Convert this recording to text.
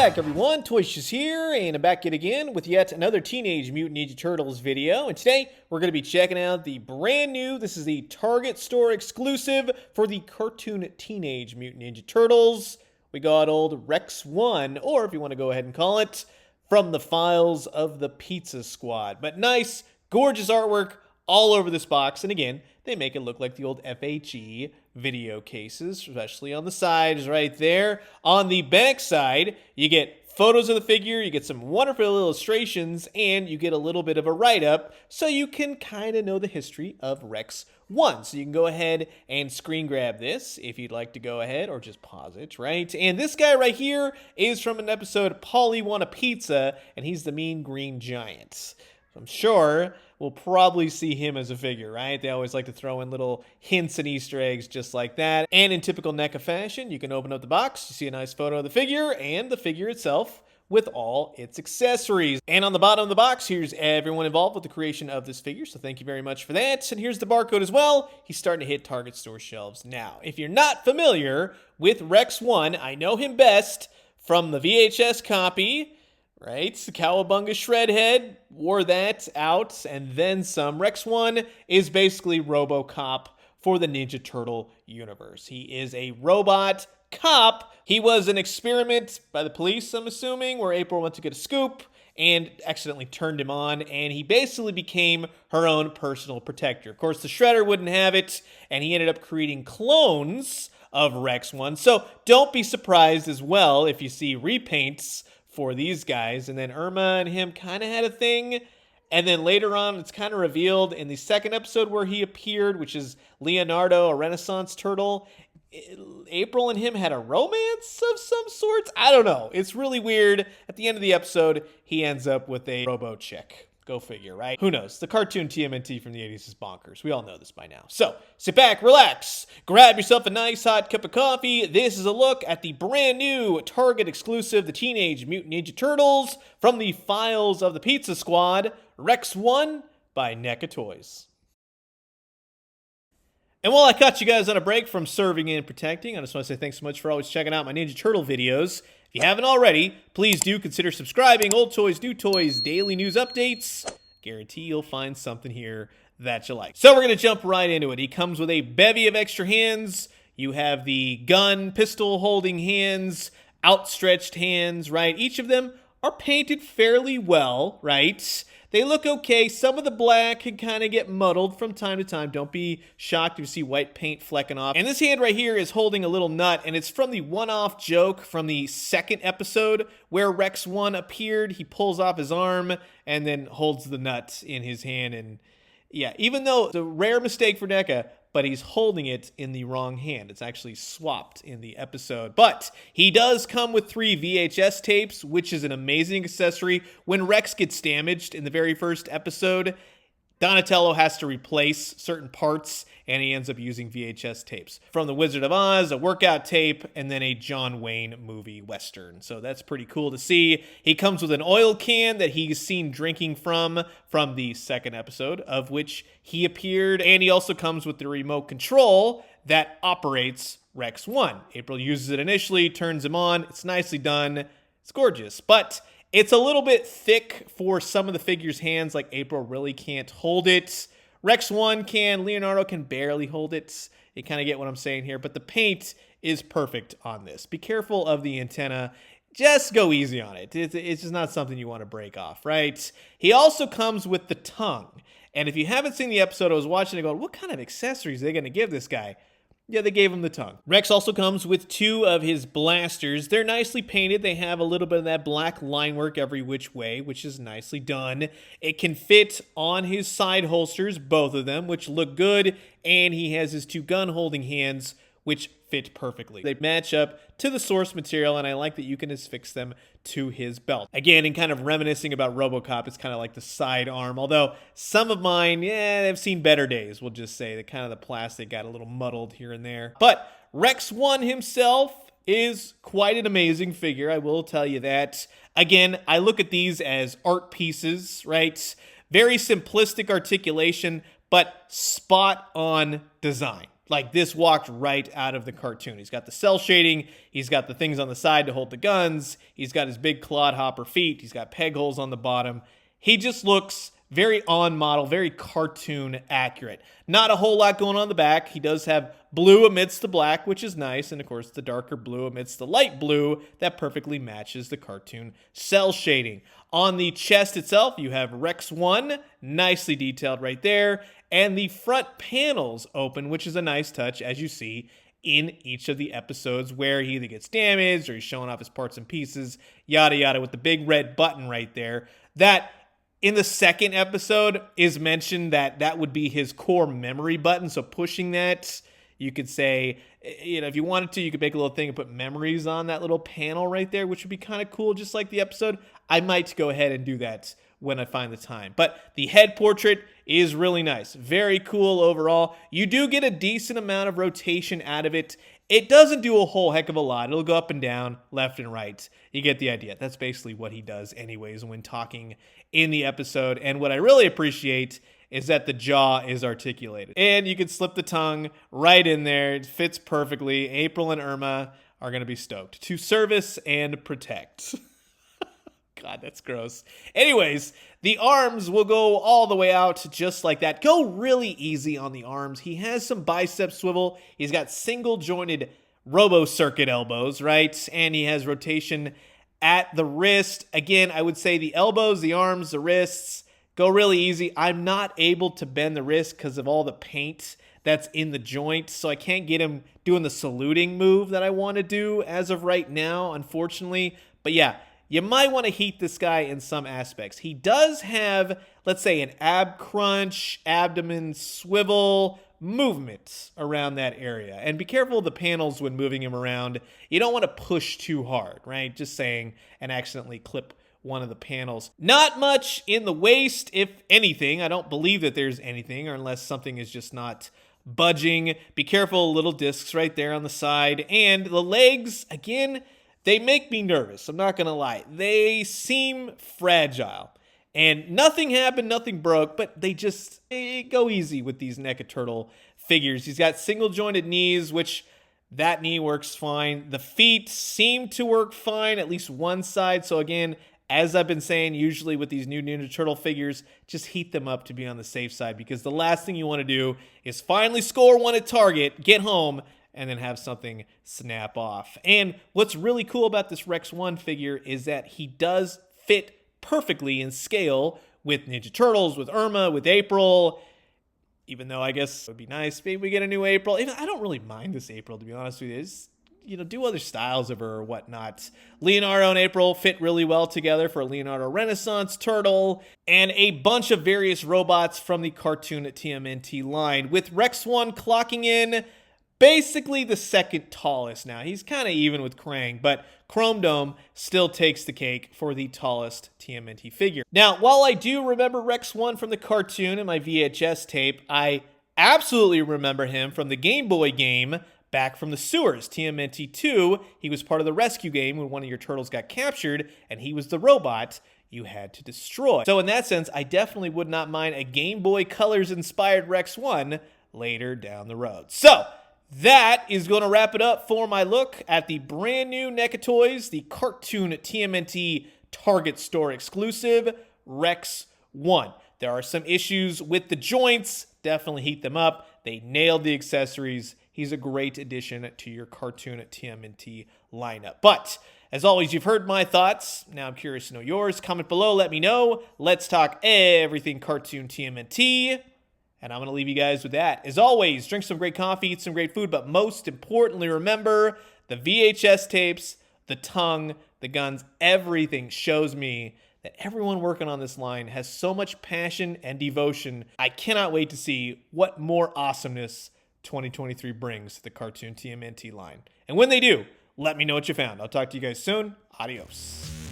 back, everyone. Toyshiz here, and I'm back yet again with yet another Teenage Mutant Ninja Turtles video. And today, we're going to be checking out the brand new, this is the Target store exclusive for the cartoon Teenage Mutant Ninja Turtles. We got old REX-1, or if you want to go ahead and call it, From the Files of the Pizza Squad. But nice, gorgeous artwork all over this box, and again, they make it look like the old FHE video cases, especially on the sides right there. On the back side, you get photos of the figure, you get some wonderful illustrations, and you get a little bit of a write-up so you can kind of know the history of REX-1. So you can go ahead and screen grab this if you'd like to go ahead, or just pause it, right? And this guy right here is from an episode, Polly Want a Pizza, and he's the Mean Green Giant. I'm sure we'll probably see him as a figure, right? They always like to throw in little hints and Easter eggs just like that. And in typical NECA fashion, you can open up the box, you see a nice photo of the figure and the figure itself with all its accessories. And on the bottom of the box, here's everyone involved with the creation of this figure, so thank you very much for that. And here's the barcode as well. He's starting to hit Target store shelves now. If you're not familiar with REX-1, I know him best from the VHS copy, right? The Cowabunga Shredhead wore that out, and then some. REX-1 is basically RoboCop for the Ninja Turtle universe. He is a robot cop. He was an experiment by the police, I'm assuming, where April went to get a scoop and accidentally turned him on, and he basically became her own personal protector. Of course, the Shredder wouldn't have it, and he ended up creating clones of REX-1. So don't be surprised as well if you see repaints for these guys. And then Irma and him kind of had a thing, and then later on it's kind of revealed in the second episode where he appeared, which is Leonardo, a Renaissance turtle. April and him had a romance of some sorts. I don't know, it's really weird. At the end of the episode, he ends up with a robo chick. Go figure, right? Who knows? The cartoon TMNT from the 80s is bonkers. We all know this by now. So, sit back, relax, grab yourself a nice hot cup of coffee. This is a look at the brand new Target exclusive, the Teenage Mutant Ninja Turtles, from the Files of the Pizza Squad, REX-1 by NECA Toys. And while I caught you guys on a break from serving and protecting, I just want to say thanks so much for always checking out my Ninja Turtle videos. If you haven't already, please do consider subscribing. Old Toys, New Toys, daily news updates. Guarantee you'll find something here that you like. So we're going to jump right into it. He comes with a bevy of extra hands. You have the gun, pistol holding hands, outstretched hands, right? Each of them are painted fairly well, right? They look okay. Some of the black can kind of get muddled from time to time. Don't be shocked if you see white paint flecking off. And this hand right here is holding a little nut, and it's from the one-off joke from the second episode where REX-1 appeared. He pulls off his arm and then holds the nut in his hand. And yeah, even though it's a rare mistake for NECA, but he's holding it in the wrong hand. It's actually swapped in the episode. But he does come with 3 VHS tapes, which is an amazing accessory. When Rex gets damaged in the very first episode, Donatello has to replace certain parts, and he ends up using VHS tapes. From The Wizard of Oz, a workout tape, and then a John Wayne movie western. So that's pretty cool to see. He comes with an oil can that he's seen drinking from the second episode, of which he appeared. And he also comes with the remote control that operates REX-1. April uses it initially, turns him on. It's nicely done. It's gorgeous. But it's a little bit thick for some of the figure's hands, like April really can't hold it. REX-1 can, Leonardo can barely hold it. You kind of get what I'm saying here, but the paint is perfect on this. Be careful of the antenna. Just go easy on it. It's just not something you want to break off, right? He also comes with the tongue. And if you haven't seen the episode, I was watching it going, what kind of accessories are they going to give this guy? Yeah, they gave him the tongue. Rex also comes with 2 of his blasters. They're nicely painted. They have a little bit of that black line work every which way, which is nicely done. It can fit on his side holsters, both of them, which look good. And he has his 2 gun-holding hands, which fit perfectly. They match up to the source material, and I like that you can affix them to his belt. Again, in kind of reminiscing about RoboCop, it's kind of like the side arm, although some of mine, yeah, they've seen better days, we'll just say. The kind of the plastic got a little muddled here and there. But REX-1 himself is quite an amazing figure, I will tell you that. Again, I look at these as art pieces, right? Very simplistic articulation, but spot on design. Like, this walked right out of the cartoon. He's got the cell shading. He's got the things on the side to hold the guns. He's got his big clodhopper feet. He's got peg holes on the bottom. He just looks very on model, very cartoon accurate. Not a whole lot going on the back. He does have blue amidst the black, which is nice. And of course, the darker blue amidst the light blue that perfectly matches the cartoon cell shading. On the chest itself, you have REX-1, nicely detailed right there. And the front panels open, which is a nice touch, as you see in each of the episodes where he either gets damaged or he's showing off his parts and pieces, yada yada, with the big red button right there. That, in the second episode, is mentioned that that would be his core memory button. So pushing that, you could say, you know, if you wanted to, you could make a little thing and put memories on that little panel right there, which would be kind of cool, just like the episode. I might go ahead and do that when I find the time. But the head portrait is really nice. Very cool overall. You do get a decent amount of rotation out of it. It doesn't do a whole heck of a lot. It'll go up and down, left and right. You get the idea. That's basically what he does anyways when talking in the episode. And what I really appreciate is that the jaw is articulated. And you can slip the tongue right in there. It fits perfectly. April and Irma are going to be stoked. To service and protect. God, that's gross. Anyways, the arms will go all the way out just like that. Go really easy on the arms. He has some bicep swivel. He's got single jointed robo circuit elbows, right? And he has rotation at the wrist. Again, I would say the elbows, the arms, the wrists go really easy. I'm not able to bend the wrist because of all the paint that's in the joint, so I can't get him doing the saluting move that I want to do as of right now, unfortunately. But yeah, you might want to heat this guy in some aspects. He does have, let's say, an ab crunch, abdomen swivel movement around that area. And be careful of the panels when moving him around. You don't want to push too hard, right? Just saying, and accidentally clip one of the panels. Not much in the waist, if anything. I don't believe that there's anything, or unless something is just not budging. Be careful, little discs right there on the side. And the legs, again, they make me nervous. I'm not going to lie. They seem fragile. And nothing happened, nothing broke, but they go easy with these NECA Turtle figures. He's got single jointed knees, which that knee works fine. The feet seem to work fine, at least one side. So again, as I've been saying, usually with these new Ninja Turtle figures, just heat them up to be on the safe side, because the last thing you want to do is finally score one at Target, get home, and then have something snap off. And what's really cool about this REX-1 figure is that he does fit perfectly in scale with Ninja Turtles, with Irma, with April. Even though I guess it would be nice, maybe we get a new April. I don't really mind this April, to be honest with you. It's, do other styles of her or whatnot. Leonardo and April fit really well together for a Leonardo Renaissance Turtle, and a bunch of various robots from the Cartoon TMNT line, with REX-1 clocking in basically the second tallest now. He's kind of even with Krang, but Chrome Dome still takes the cake for the tallest TMNT figure. Now, while I do remember REX-1 from the cartoon in my VHS tape, I absolutely remember him from the Game Boy game Back from the Sewers, TMNT 2. He was part of the rescue game when one of your turtles got captured, and he was the robot you had to destroy. So in that sense, I definitely would not mind a Game Boy Colors-inspired REX-1 later down the road. So that is going to wrap it up for my look at the brand new NECA Toys, the Cartoon TMNT Target Store exclusive REX-1. There are some issues with the joints. Definitely heat them up. They nailed the accessories. He's a great addition to your Cartoon TMNT lineup. But as always, you've heard my thoughts. Now I'm curious to know yours. Comment below. Let me know. Let's talk everything Cartoon TMNT. And I'm going to leave you guys with that. As always, drink some great coffee, eat some great food, but most importantly, remember the VHS tapes, the tongue, the guns, everything shows me that everyone working on this line has so much passion and devotion. I cannot wait to see what more awesomeness 2023 brings to the Cartoon TMNT line. And when they do, let me know what you found. I'll talk to you guys soon. Adios.